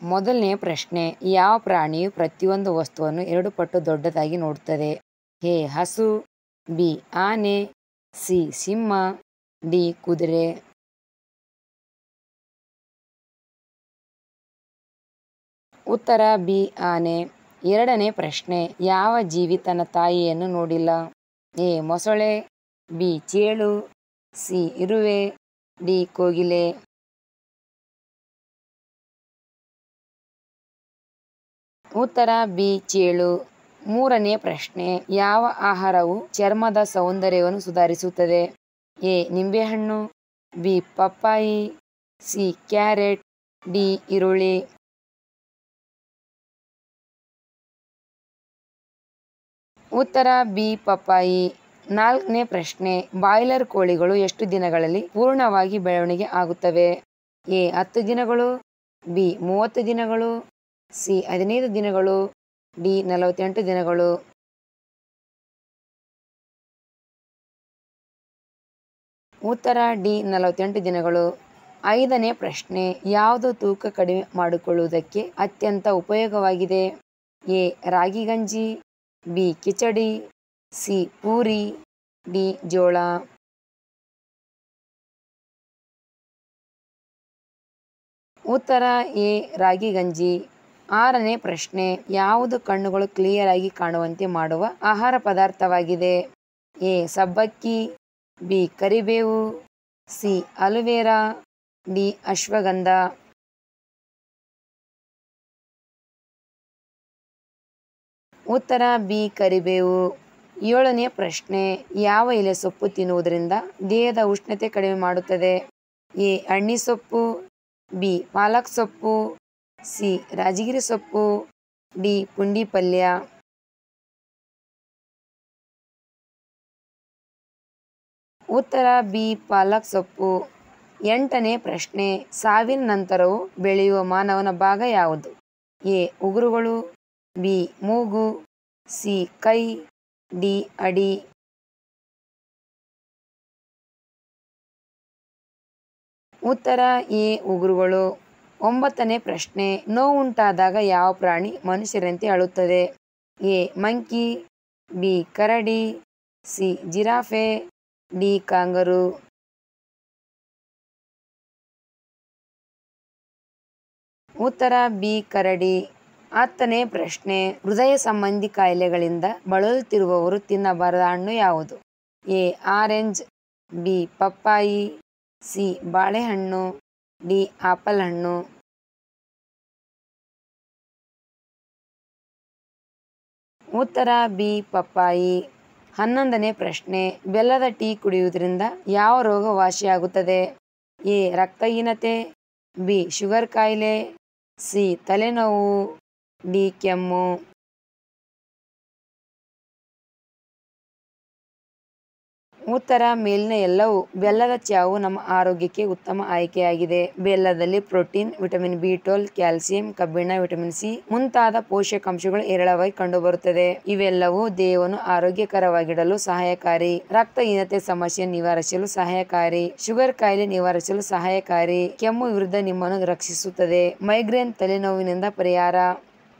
ಮೊದಲನೇ ಪ್ರಶ್ನೆ, ಯಾವ ಪ್ರಾಣಿಯು ಪ್ರತಿಯೊಂದು ವಸ್ತುವನ್ನು 2 ಪಟ್ಟು ದೊಡ್ಡದಾಗಿ ನೋಡುತ್ತದೆ? ಎ. ಹಸು, ಬಿ. ಆನೆ, ಸಿ. ಸಿಂಹ, ಡಿ. ಕುದುರೆ. ಉತ್ತರ ಬಿ. ಆನೆ. ಎರಡನೇ ಪ್ರಶ್ನೆ, ಯಾವ ಜೀವಿ ತನ್ನ ತಾಯಿಯನ್ನು ನೋಡಿಲ್ಲ? ಎ. ಮೊಸಳೆ, ಬಿ. ಚೇಳು, ಸಿ. ಇರುವೆ, ಡಿ. ಕೋಗಿಲೆ. ಉತ್ತರ ಬಿ. ಚೇಳು. ಮೂರನೇ ಪ್ರಶ್ನೆ, ಯಾವ ಆಹಾರವು ಚರ್ಮದ ಸೌಂದರ್ಯವನ್ನು ಸುಧಾರಿಸುತ್ತದೆ? ಎ. ನಿಂಬೆಹಣ್ಣು, ಬಿ. ಪಪ್ಪಾಯಿ, ಸಿ. Carrot, D. ಈರುಳ್ಳಿ. ಉತ್ತರ ಬಿ. ಪಪ್ಪಾಯಿ. ನಾಲ್ಕನೇ ಪ್ರಶ್ನೆ, ಬಾಯ್ಲರ್ ಕೋಳಿಗಳು ಎಷ್ಟು ದಿನಗಳಲ್ಲಿ ಪೂರ್ಣವಾಗಿ ಬೆಳವಣಿಗೆ ಆಗುತ್ತವೆ? ಎ. 10 ದಿನಗಳು, ಬಿ. 30 ದಿನಗಳು, ಸಿ. 15 ದಿನಗಳು, ಡಿ. 48 ದಿನಗಳು. ಉತ್ತರ ಡಿ. 48 ದಿನಗಳು. ಐದನೇ ಪ್ರಶ್ನೆ, ಯಾವುದು ತೂಕ ಕಡಿಮೆ ಮಾಡಿಕೊಳ್ಳುವುದಕ್ಕೆ ಅತ್ಯಂತ ಉಪಯೋಗವಾಗಿದೆ? ಎ. ರಾಗಿ ಗಂಜಿ, B. Khichdi, C. Puri, D. ಜೋಳ. ಉತ್ತರ ಎ. ರಾಗಿ ಗಂಜಿ. ಆರನೇ ಪ್ರಶ್ನೆ, ಯಾವುದು ಕಣ್ಣುಗಳು ಕ್ಲಿಯರ್ ಆಗಿ ಕಾಣುವಂತೆ ಮಾಡುವ ಆಹಾರ ಪದಾರ್ಥವಾಗಿದೆ? ಎ. ಸಬ್ಬಕ್ಕಿ, ಬಿ. ಕರಿಬೇವು, ಸಿ. Aloe vera, D. ಅಶ್ವಗಂಧ. ಉತ್ತರ ಬಿ. ಕರಿಬೇವು. ಏಳನೇ ಪ್ರಶ್ನೆ, ಯಾವ ಎಲೆ ಸೊಪ್ಪು ತಿನ್ನುವುದರಿಂದ ದೇಹದ ಉಷ್ಣತೆ ಕಡಿಮೆ ಮಾಡುತ್ತದೆ? ಎ. ಅಣ್ಣಿ ಸೊಪ್ಪು, ಬಿ. ಪಾಲಕ್ ಸೊಪ್ಪು, ಸಿ. ರಾಜಗಿರಿ ಸೊಪ್ಪು, ಡಿ. ಪುಂಡಿ ಪಲ್ಯ. ಉತ್ತರ ಬಿ. ಪಾಲಕ್ ಸೊಪ್ಪು. ಎಂಟನೇ ಪ್ರಶ್ನೆ, ಸಾವಿನ ನಂತರವೂ ಬೆಳೆಯುವ ಮಾನವನ ಭಾಗ ಯಾವುದು? ಎ. ಉಗುರುಗಳು, ಬಿ. ಮೂಗು, ಸಿ. ಕೈ, ಡಿ. ಅಡಿ. ಉತ್ತರ ಎ. ಉಗುರುಗಳು. ಒಂಬತ್ತನೇ ಪ್ರಶ್ನೆ, ನೋವುಂಟಾದಾಗ ಯಾವ ಪ್ರಾಣಿ ಮನುಷ್ಯರಂತೆ ಅಳುತ್ತದೆ? ಎ. Monkey, B. ಕರಡಿ, ಸಿ. Giraffe, D. ಕಾಂಗರೂ. ಉತ್ತರ ಬಿ. ಕರಡಿ. ಹತ್ತನೇ ಪ್ರಶ್ನೆ, ಹೃದಯ ಸಂಬಂಧಿ ಕಾಯಿಲೆಗಳಿಂದ ಬಳಲುತ್ತಿರುವವರು ತಿನ್ನಬಾರದ ಹಣ್ಣು ಯಾವುದು? ಎ. Orange, B. ಪಪ್ಪಾಯಿ, ಸಿ. ಬಾಳೆಹಣ್ಣು, ಡಿ. ಆಪಲ್ ಹಣ್ಣು. ಉತ್ತರ ಬಿ. ಪಪ್ಪಾಯಿ. ಹನ್ನೊಂದನೇ ಪ್ರಶ್ನೆ, ಬೆಲ್ಲದ ಟೀ ಕುಡಿಯುವುದರಿಂದ ಯಾವ ರೋಗ ವಾಸಿಯಾಗುತ್ತದೆ? ಎ. ರಕ್ತಹೀನತೆ, ಬಿ. ಶುಗರ್ ಕಾಯಿಲೆ, ಸಿ. ತಲೆನೋವು, ಡಿ. ಕೆಮ್ಮು. ಉತ್ತರ ಮೇಲಿನ ಎಲ್ಲವೂ. ಬೆಲ್ಲದ ಚಹಾವು ನಮ್ಮ ಆರೋಗ್ಯಕ್ಕೆ ಉತ್ತಮ ಆಯ್ಕೆಯಾಗಿದೆ. ಬೆಲ್ಲದಲ್ಲಿ ಪ್ರೋಟೀನ್, ವಿಟಮಿನ್ ಬಿ12, ಕ್ಯಾಲ್ಸಿಯಂ, ಕಬ್ಬಿಣ, ವಿಟಮಿನ್ ಸಿ ಮುಂತಾದ ಪೋಷಕಾಂಶಗಳು ಹೇರಳವಾಗಿ ಕಂಡುಬರುತ್ತದೆ. ಇವೆಲ್ಲವೂ ದೇಹವನ್ನು ಆರೋಗ್ಯಕರವಾಗಿಡಲು ಸಹಾಯಕಾರಿ. ರಕ್ತಹೀನತೆ ಸಮಸ್ಯೆ ನಿವಾರಿಸಲು ಸಹಾಯಕಾರಿ. ಶುಗರ್ ಕಾಯಿಲೆ ನಿವಾರಿಸಲು ಸಹಾಯಕಾರಿ. ಕೆಮ್ಮು ವಿರುದ್ಧ ನಿಮ್ಮನ್ನು ರಕ್ಷಿಸುತ್ತದೆ. ಮೈಗ್ರೇನ್ ತಲೆನೋವಿನಿಂದ ಪರಿಹಾರ.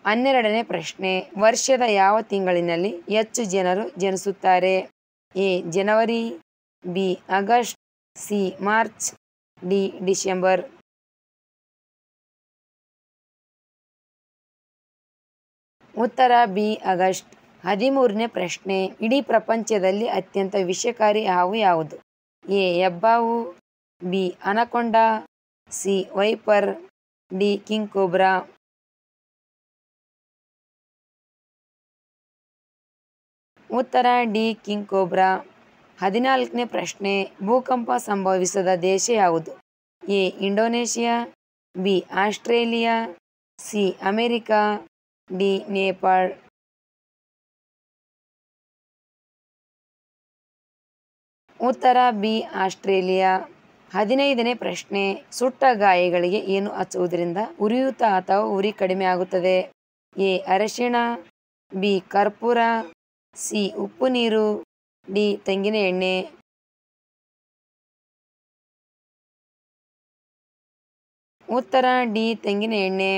12ನೇ ಪ್ರಶ್ನೆ, ವರ್ಷದ ಯಾವ ತಿಂಗಳಿನಲ್ಲಿ ಹೆಚ್ಚು ಜನರು ಜನಿಸುತ್ತಾರೆ? ಎ. ಜನವರಿ, B. August, C. March, D. December. ಉತ್ತರ ಬಿ. ಆಗಸ್ಟ್. 13ನೇ ಪ್ರಶ್ನೆ, ಇಡೀ ಪ್ರಪಂಚದಲ್ಲಿ ಅತ್ಯಂತ ವಿಷಕಾರಿ ಹಾವು ಯಾವುದು? ಎ. ಹೆಬ್ಬಾವು, B. Anaconda, C. Viper, D. King cobra. ಉತ್ತರ ಡಿ. King cobra. 14ನೇ ಪ್ರಶ್ನೆ, ಭೂಕಂಪ ಸಂಭವಿಸದ ದೇಶ ಯಾವುದು? A. Indonesia, B. Australia, C. America, D. Nepal. ಉತ್ತರ ಬಿ. ಆಸ್ಟ್ರೇಲಿಯಾ. 15ನೇ ಪ್ರಶ್ನೆ, ಸುಟ್ಟ ಗಾಯಗಳಿಗೆ ಏನು ಹಚ್ಚುವುದರಿಂದ ಉರಿಯೂತ ಅಥವಾ ಉರಿ ಕಡಿಮೆ ಆಗುತ್ತದೆ? ಎ. ಅರಿಶಿಣ, ಬಿ. ಕರ್ಪೂರ, ಸಿ. ಉಪ್ಪು ನೀರು, ಡಿ. ತೆಂಗಿನ ಎಣ್ಣೆ. ಉತ್ತರ ಡಿ. ತೆಂಗಿನ ಎಣ್ಣೆ.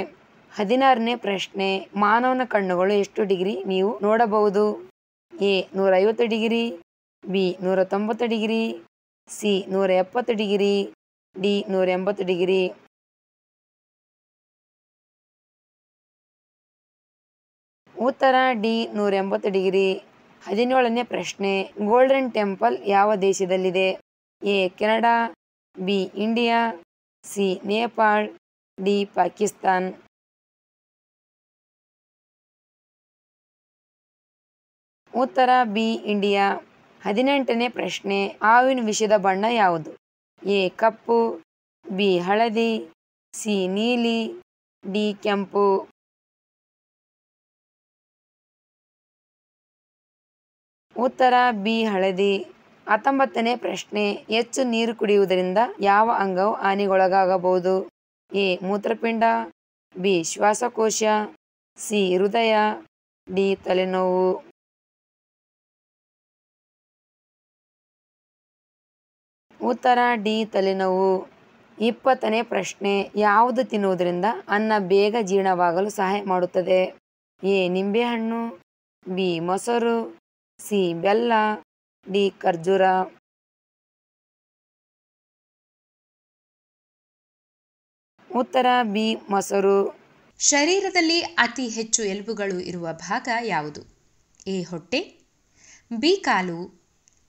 16ನೇ ಪ್ರಶ್ನೆ, ಮಾನವನ ಕಣ್ಣುಗಳು ಎಷ್ಟು ಡಿಗ್ರಿ ನೀವು ನೋಡಬಹುದು? A 150 degree, B 190 degree, C 170 degree, D 180 degree. ಉತ್ತರ ಡಿ 180 ಡಿಗ್ರಿ. 17ನೇ ಪ್ರಶ್ನೆ, ಗೋಲ್ಡನ್ ಟೆಂಪಲ್ ಯಾವ ದೇಶದಲ್ಲಿದೆ? A Canada, B India, C Nepal, D Pakistan. ಉತ್ತರ ಬಿ ಇಂಡಿಯಾ. 18ನೇ ಪ್ರಶ್ನೆ, ಹಾವಿನ ವಿಷದ ಬಣ್ಣ ಯಾವುದು? ಎ ಕಪ್ಪು, ಬಿ ಹಳದಿ, ಸಿ ನೀಲಿ, ಡಿ ಕೆಂಪು. ಉತ್ತರ ಬಿ ಹಳದಿ. 19ನೇ ಪ್ರಶ್ನೆ, ಹೆಚ್ಚು ನೀರು ಕುಡಿಯುವುದರಿಂದ ಯಾವ ಅಂಗವು ಹಾನಿಗೊಳಗಾಗಬಹುದು? ಎ ಮೂತ್ರಪಿಂಡ, ಬಿ ಶ್ವಾಸಕೋಶ, ಸಿ ಹೃದಯ, ಡಿ ತಲೆನೋವು. ಉತ್ತರ ಡಿ ತಲೆನೋವು. 20ನೇ ಪ್ರಶ್ನೆ, ಯಾವುದು ತಿನ್ನುವುದರಿಂದ ಅನ್ನ ಬೇಗ ಜೀರ್ಣವಾಗಲು ಸಹಾಯ ಮಾಡುತ್ತದೆ? ಎ ನಿಂಬೆಹಣ್ಣು, ಬಿ ಮೊಸರು, ಸಿ ಬೆಲ್ಲ, ಡಿ ಖರ್ಜೂರ. ಉತ್ತರ ಬಿ ಮೊಸರು. ಶರೀರದಲ್ಲಿ ಅತಿ ಹೆಚ್ಚು ಎಲುಬುಗಳು ಇರುವ ಭಾಗ ಯಾವುದು? ಎ ಹೊಟ್ಟೆ, ಬಿ ಕಾಲು,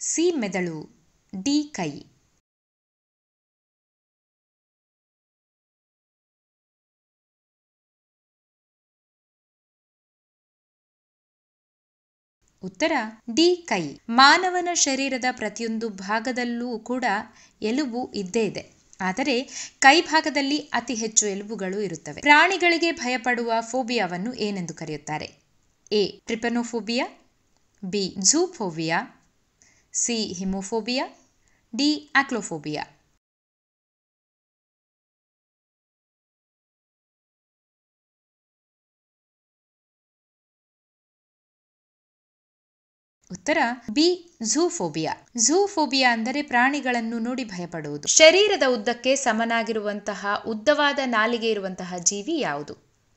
ಸಿ ಮೆದುಳು, ಡಿ ಕೈ. ಉತ್ತರ ಡಿ ಕೈ. ಮಾನವನ ಶರೀರದ ಪ್ರತಿಯೊಂದು ಭಾಗದಲ್ಲೂ ಕೂಡ ಎಲುಬು ಇದ್ದೇ ಇದೆ. ಆದರೆ ಕೈ ಭಾಗದಲ್ಲಿ ಅತಿ ಹೆಚ್ಚು ಎಲುಬುಗಳು ಇರುತ್ತವೆ. ಪ್ರಾಣಿಗಳಿಗೆ ಭಯಪಡುವ ಫೋಬಿಯಾವನ್ನು ಏನೆಂದು ಕರೆಯುತ್ತಾರೆ? A trypanophobia, B zoophobia, C hemophobia, D achluophobia. ಉತ್ತರ ಬಿ ಝೂಫೋಬಿಯಾ. ಝೂಫೋಬಿಯಾ ಅಂದರೆ ಪ್ರಾಣಿಗಳನ್ನು ನೋಡಿ ಭಯಪಡುವುದು. ಶರೀರದ ಉದ್ದಕ್ಕೆ ಸಮನಾಗಿರುವಂತಹ ಉದ್ದವಾದ ನಾಲಿಗೆ ಇರುವಂತಹ ಜೀವಿ ಯಾವುದು?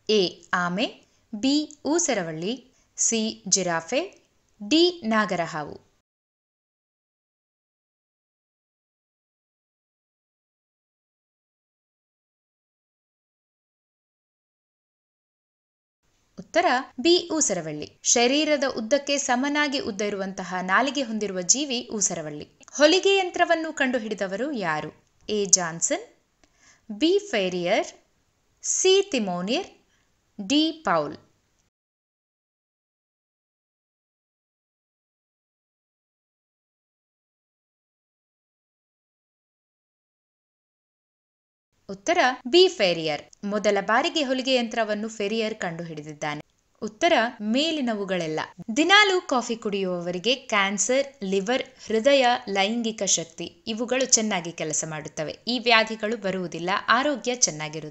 ಎ ಆಮೆ, ಬಿ ಊಸರವಳ್ಳಿ, ಸಿ ಜಿರಾಫೆ, ಡಿ ನಾಗರಹಾವು. ಉತ್ತರ ಬಿ ಊಸರವಳ್ಳಿ. ಶರೀರದ ಉದ್ದಕ್ಕೆ ಸಮನಾಗಿ ಉದ್ದ ಇರುವಂತಹ ನಾಲಿಗೆ ಹೊಂದಿರುವ ಜೀವಿ ಊಸರವಳ್ಳಿ. ಹೊಲಿಗೆ ಯಂತ್ರವನ್ನು ಕಂಡುಹಿಡಿದವರು ಯಾರು? A Johnson, B Ferrier, C Thimonnier, D Paul. ಉತ್ತರ ಬಿ ಫೇರಿಯರ್. ಮೊದಲ ಬಾರಿಗೆ ಹೊಲಿಗೆ ಯಂತ್ರವನ್ನು ಫೇರಿಯರ್ ಕಂಡುಹಿಡಿದಿದ್ದಾನೆ. ಉತ್ತರ ಮೇಲಿನವುಗಳೆಲ್ಲ. ದಿನಾಲೂ ಕಾಫಿ ಕುಡಿಯುವವರಿಗೆ ಕ್ಯಾನ್ಸರ್, ಲಿವರ್, ಹೃದಯ, ಲೈಂಗಿಕ ಶಕ್ತಿ ಇವುಗಳು ಚೆನ್ನಾಗಿ ಕೆಲಸ ಮಾಡುತ್ತವೆ. ಈ ವ್ಯಾಧಿಗಳು ಬರುವುದಿಲ್ಲ, ಆರೋಗ್ಯ ಚೆನ್ನಾಗಿರುತ್ತೆ.